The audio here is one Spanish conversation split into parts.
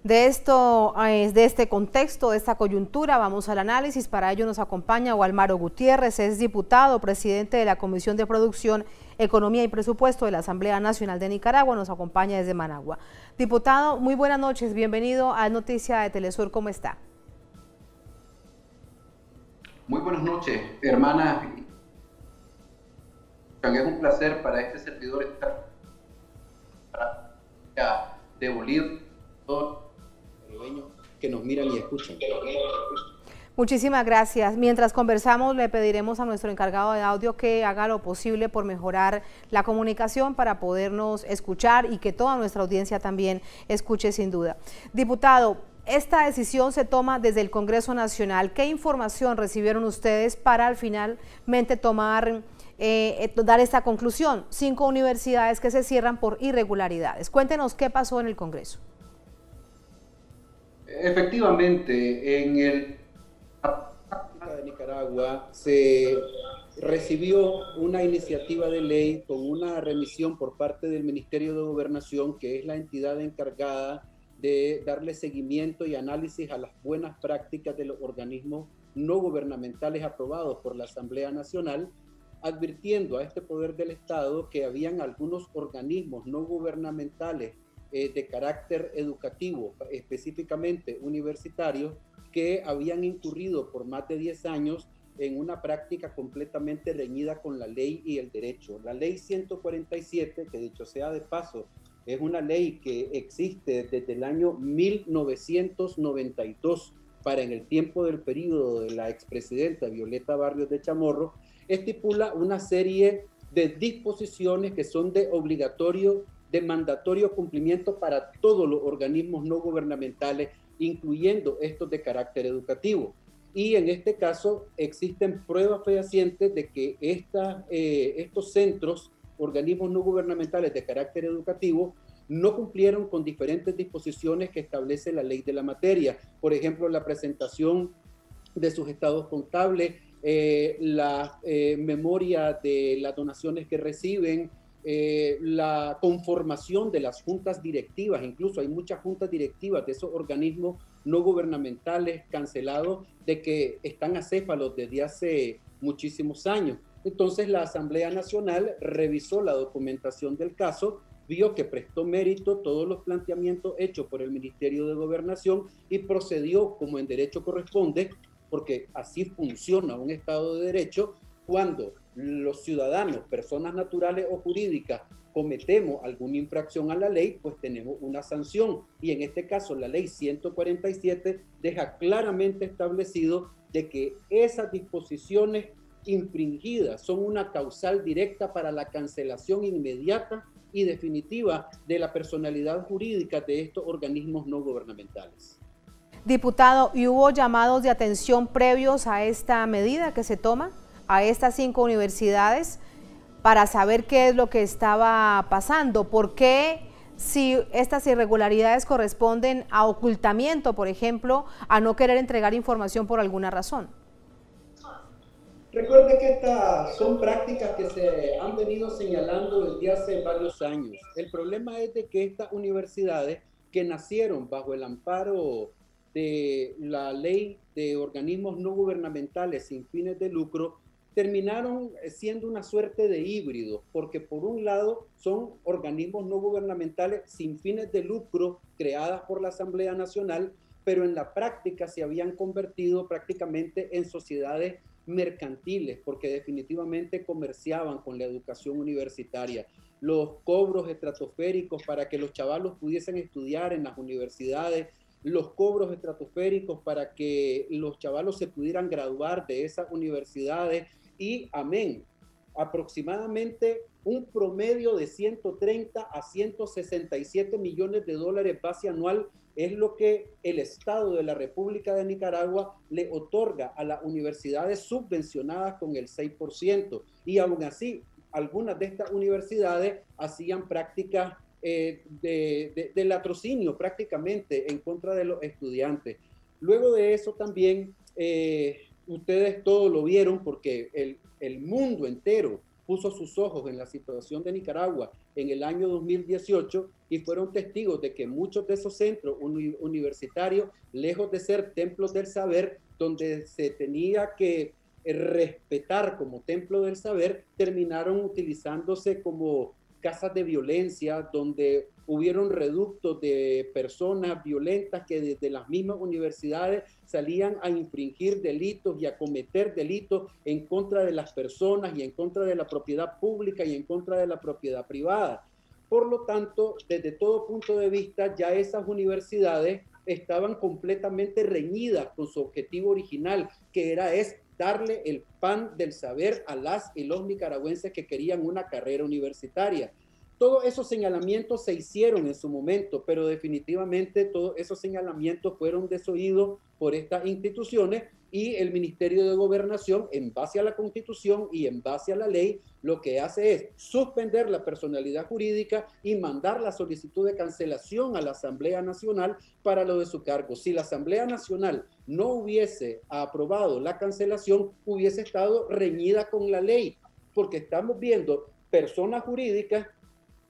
De esto, de este contexto, de esta coyuntura, vamos al análisis. Para ello nos acompaña Walmaro Gutiérrez, es diputado, presidente de la Comisión de Producción, Economía y Presupuesto de la Asamblea Nacional de Nicaragua, nos acompaña desde Managua. Diputado, muy buenas noches, bienvenido a Noticia de Telesur, ¿cómo está? Muy buenas noches, hermana. Es un placer para este servidor estar de Bolívar, todos los que nos miran y escuchan. Muchísimas gracias. Mientras conversamos, le pediremos a nuestro encargado de audio que haga lo posible por mejorar la comunicación para podernos escuchar y que toda nuestra audiencia también escuche sin duda. Diputado, esta decisión se toma desde el Congreso Nacional. ¿Qué información recibieron ustedes para al finalmente dar esta conclusión? 5 universidades que se cierran por irregularidades. Cuéntenos qué pasó en el Congreso. Efectivamente, en el de Nicaragua se recibió una iniciativa de ley con una remisión por parte del Ministerio de Gobernación, que es la entidad encargada de darle seguimiento y análisis a las buenas prácticas de los organismos no gubernamentales aprobados por la Asamblea Nacional, advirtiendo a este poder del Estado que habían algunos organismos no gubernamentales de carácter educativo, específicamente universitarios, que habían incurrido por más de 10 años en una práctica completamente reñida con la ley y el derecho. La ley 147, que dicho sea de paso, es una ley que existe desde el año 1992 para en el tiempo del periodo de la expresidenta Violeta Barrios de Chamorro, estipula una serie de disposiciones que son de mandatorio cumplimiento para todos los organismos no gubernamentales, incluyendo estos de carácter educativo. Y en este caso existen pruebas fehacientes de que estos centros, organismos no gubernamentales de carácter educativo, no cumplieron con diferentes disposiciones que establece la ley de la materia. Por ejemplo, la presentación de sus estados contables, la memoria de las donaciones que reciben, la conformación de las juntas directivas. Incluso hay muchas juntas directivas de esos organismos no gubernamentales cancelados, de que están acéfalos desde hace muchísimos años. Entonces la Asamblea Nacional revisó la documentación del caso, vio que prestó mérito todos los planteamientos hechos por el Ministerio de Gobernación y procedió como en derecho corresponde, porque así funciona un Estado de Derecho. Cuando los ciudadanos, personas naturales o jurídicas, cometemos alguna infracción a la ley, pues tenemos una sanción. Y en este caso, la ley 147 deja claramente establecido de que esas disposiciones infringidas son una causal directa para la cancelación inmediata y definitiva de la personalidad jurídica de estos organismos no gubernamentales. Diputado, ¿y hubo llamados de atención previos a esta medida que se toma, a estas 5 universidades, para saber qué es lo que estaba pasando? ¿Por qué, si estas irregularidades corresponden a ocultamiento, por ejemplo, a no querer entregar información por alguna razón? Recuerde que estas son prácticas que se han venido señalando desde hace varios años. El problema es de que estas universidades, que nacieron bajo el amparo de la ley de organismos no gubernamentales sin fines de lucro, terminaron siendo una suerte de híbrido, porque por un lado son organismos no gubernamentales sin fines de lucro creadas por la Asamblea Nacional, pero en la práctica se habían convertido prácticamente en sociedades mercantiles, porque definitivamente comerciaban con la educación universitaria. Los cobros estratosféricos para que los chavalos pudiesen estudiar en las universidades, los cobros estratosféricos para que los chavalos se pudieran graduar de esas universidades y, amén, aproximadamente un promedio de 130 a 167 millones de dólares base anual es lo que el Estado de la República de Nicaragua le otorga a las universidades subvencionadas con el 6%. Y aún así, algunas de estas universidades hacían prácticas de latrocinio prácticamente en contra de los estudiantes. Luego de eso también, ustedes todo lo vieron porque el mundo entero puso sus ojos en la situación de Nicaragua en el año 2018 y fueron testigos de que muchos de esos centros universitarios, lejos de ser templos del saber, donde se tenía que respetar como templo del saber, terminaron utilizándose como casas de violencia, donde hubieron reductos de personas violentas que desde las mismas universidades salían a infringir delitos y a cometer delitos en contra de las personas y en contra de la propiedad pública y en contra de la propiedad privada. Por lo tanto, desde todo punto de vista, ya esas universidades estaban completamente reñidas con su objetivo original, que era darle el pan del saber a las y los nicaragüenses que querían una carrera universitaria. Todos esos señalamientos se hicieron en su momento, pero definitivamente todos esos señalamientos fueron desoídos por estas instituciones y el Ministerio de Gobernación, en base a la Constitución y en base a la ley, lo que hace es suspender la personalidad jurídica y mandar la solicitud de cancelación a la Asamblea Nacional para lo de su cargo. Si la Asamblea Nacional no hubiese aprobado la cancelación, hubiese estado reñida con la ley, porque estamos viendo personas jurídicas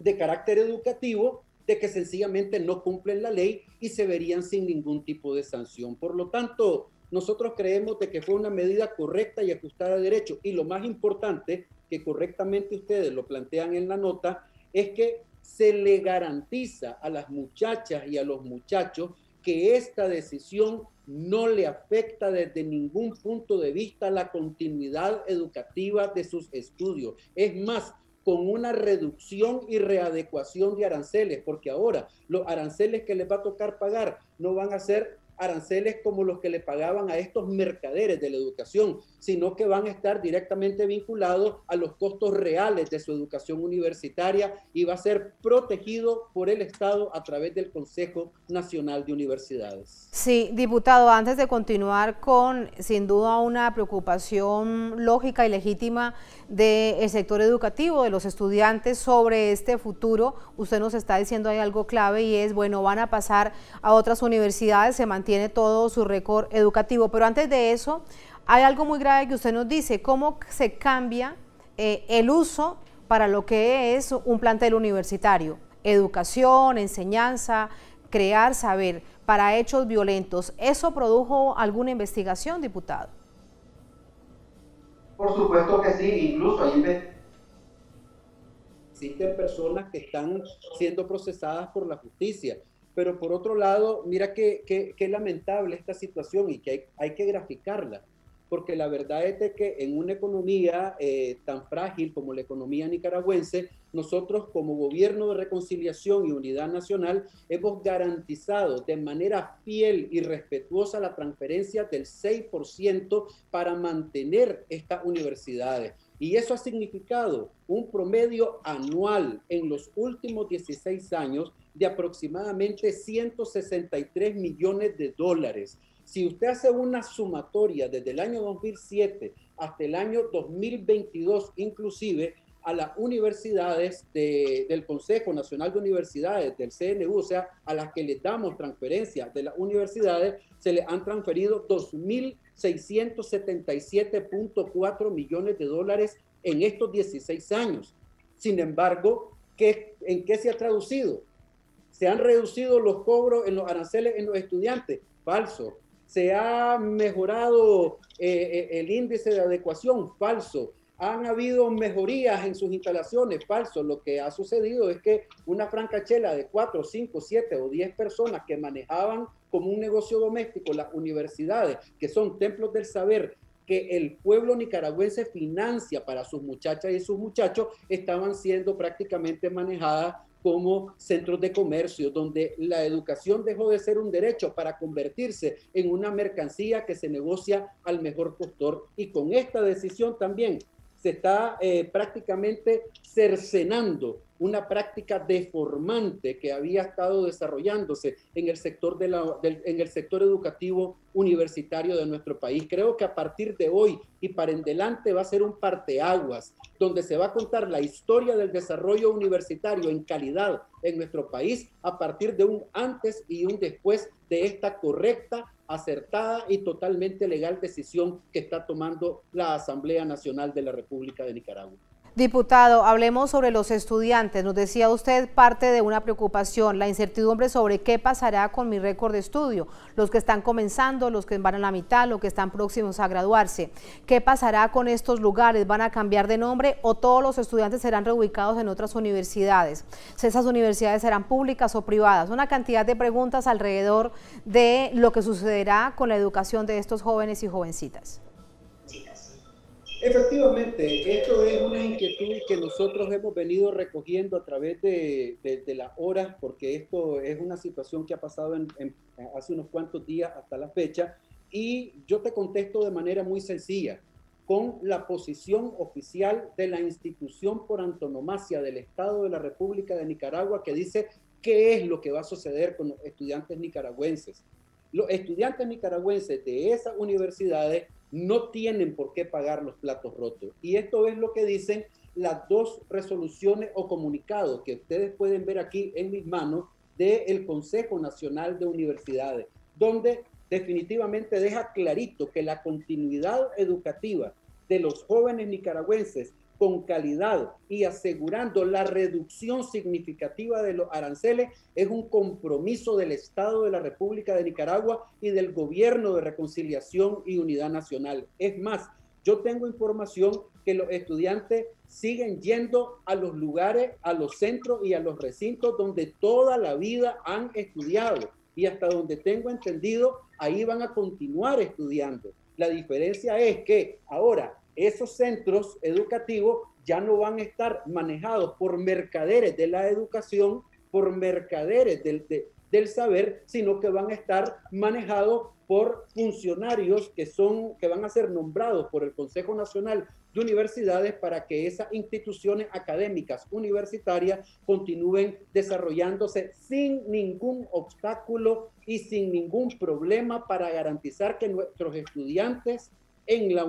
de carácter educativo de que sencillamente no cumplen la ley y se verían sin ningún tipo de sanción. Por lo tanto, nosotros creemos de que fue una medida correcta y ajustada a derecho. Y lo más importante, que correctamente ustedes lo plantean en la nota, es que se le garantiza a las muchachas y a los muchachos que esta decisión no le afecta desde ningún punto de vista la continuidad educativa de sus estudios. Es más, con una reducción y readecuación de aranceles, porque ahora los aranceles que les va a tocar pagar no van a ser aranceles como los que le pagaban a estos mercaderes de la educación, sino que van a estar directamente vinculados a los costos reales de su educación universitaria y va a ser protegido por el Estado a través del Consejo Nacional de Universidades. Sí, diputado, antes de continuar con, sin duda, una preocupación lógica y legítima del sector educativo, de los estudiantes sobre este futuro, usted nos está diciendo hay algo clave y es, bueno, van a pasar a otras universidades, se mantiene todo su récord educativo, pero antes de eso, hay algo muy grave que usted nos dice, cómo se cambia el uso para lo que es un plantel universitario, educación, enseñanza, crear saber para hechos violentos. ¿Eso produjo alguna investigación, diputado? Por supuesto que sí, incluso existen personas que están siendo procesadas por la justicia. Pero por otro lado, mira qué lamentable esta situación y que hay que graficarla, porque la verdad es de que en una economía tan frágil como la economía nicaragüense, nosotros como Gobierno de Reconciliación y Unidad Nacional hemos garantizado de manera fiel y respetuosa la transferencia del 6% para mantener estas universidades. Y eso ha significado un promedio anual en los últimos 16 años de aproximadamente 163 millones de dólares. Si usted hace una sumatoria desde el año 2007 hasta el año 2022, inclusive a las universidades del Consejo Nacional de Universidades, del CNU, o sea, a las que les damos transferencias de las universidades, se les han transferido 2.677.4 millones de dólares en estos 16 años. Sin embargo, ¿en qué se ha traducido? ¿Se han reducido los cobros en los aranceles en los estudiantes? Falso. ¿Se ha mejorado el índice de adecuación? Falso. ¿Han habido mejorías en sus instalaciones? Falso. Lo que ha sucedido es que una francachela de 4, 5, 7 o 10 personas que manejaban como un negocio doméstico las universidades, que son templos del saber, que el pueblo nicaragüense financia para sus muchachas y sus muchachos, estaban siendo prácticamente manejadas como centros de comercio, donde la educación dejó de ser un derecho para convertirse en una mercancía que se negocia al mejor postor. Y con esta decisión también se está prácticamente cercenando una práctica deformante que había estado desarrollándose en el sector, en el sector educativo universitario de nuestro país. Creo que a partir de hoy y para en adelante va a ser un parteaguas, donde se va a contar la historia del desarrollo universitario en calidad en nuestro país a partir de un antes y un después de esta correcta, acertada y totalmente legal decisión que está tomando la Asamblea Nacional de la República de Nicaragua. Diputado, hablemos sobre los estudiantes. Nos decía usted parte de una preocupación, la incertidumbre sobre qué pasará con mi récord de estudio, los que están comenzando, los que van a la mitad, los que están próximos a graduarse. ¿Qué pasará con estos lugares? ¿Van a cambiar de nombre o todos los estudiantes serán reubicados en otras universidades? ¿Esas universidades serán públicas o privadas? Una cantidad de preguntas alrededor de lo que sucederá con la educación de estos jóvenes y jovencitas. Efectivamente, esto es una inquietud que nosotros hemos venido recogiendo a través de las horas, porque esto es una situación que ha pasado hace unos cuantos días hasta la fecha, y yo te contesto de manera muy sencilla, con la posición oficial de la institución por antonomasia del Estado de la República de Nicaragua, que dice qué es lo que va a suceder con los estudiantes nicaragüenses. Los estudiantes nicaragüenses de esas universidades no tienen por qué pagar los platos rotos. Y esto es lo que dicen las dos resoluciones o comunicados que ustedes pueden ver aquí en mis manos del Consejo Nacional de Universidades, donde definitivamente deja clarito que la continuidad educativa de los jóvenes nicaragüenses con calidad y asegurando la reducción significativa de los aranceles es un compromiso del Estado de la República de Nicaragua y del Gobierno de Reconciliación y Unidad Nacional. Es más, yo tengo información que los estudiantes siguen yendo a los lugares, a los centros y a los recintos donde toda la vida han estudiado y hasta donde tengo entendido, ahí van a continuar estudiando. La diferencia es que ahora esos centros educativos ya no van a estar manejados por mercaderes de la educación, por mercaderes del saber, sino que van a estar manejados por funcionarios que van a ser nombrados por el Consejo Nacional de Universidades para que esas instituciones académicas universitarias continúen desarrollándose sin ningún obstáculo y sin ningún problema para garantizar que nuestros estudiantes en la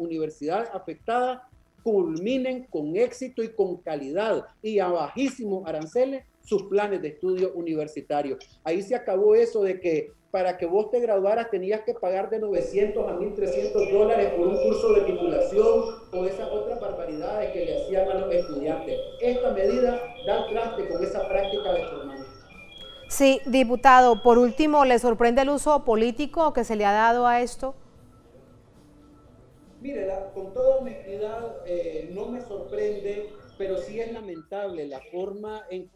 universidad afectada culminen con éxito y con calidad y a bajísimos aranceles sus planes de estudio universitario. Ahí se acabó eso de que para que vos te graduaras tenías que pagar de $900 a $1.300 por un curso de titulación o esas otras barbaridades que le hacían a los estudiantes. Esta medida da traste con esa práctica de formación. Sí, diputado, por último, ¿le sorprende el uso político que se le ha dado a esto? Mire, con toda honestidad, no me sorprende, pero sí es lamentable la forma en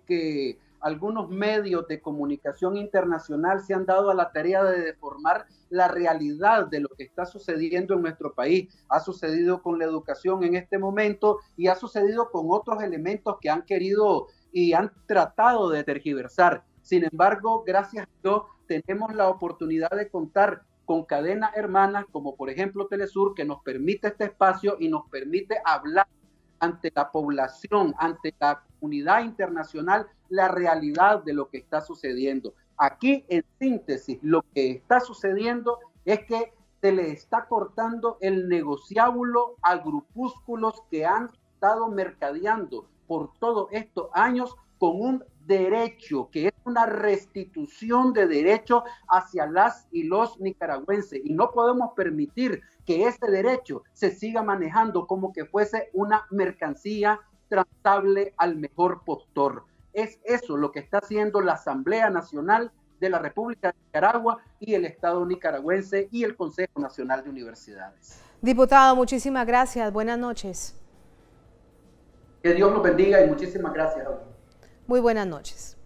que algunos medios de comunicación internacional se han dado a la tarea de deformar la realidad de lo que está sucediendo en nuestro país. Ha sucedido con la educación en este momento y ha sucedido con otros elementos que han querido y han tratado de tergiversar. Sin embargo, gracias a Dios, tenemos la oportunidad de contar con cadenas hermanas como por ejemplo Telesur, que nos permite este espacio y nos permite hablar ante la población, ante la comunidad internacional, la realidad de lo que está sucediendo. Aquí, en síntesis, lo que está sucediendo es que se le está cortando el negociábulo a grupúsculos que han estado mercadeando por todos estos años con un derecho, que es una restitución de derechos hacia las y los nicaragüenses. Y no podemos permitir que ese derecho se siga manejando como que fuese una mercancía transable al mejor postor. Es eso lo que está haciendo la Asamblea Nacional de la República de Nicaragua y el Estado nicaragüense y el Consejo Nacional de Universidades. Diputado, muchísimas gracias. Buenas noches. Que Dios los bendiga y muchísimas gracias. Muy buenas noches.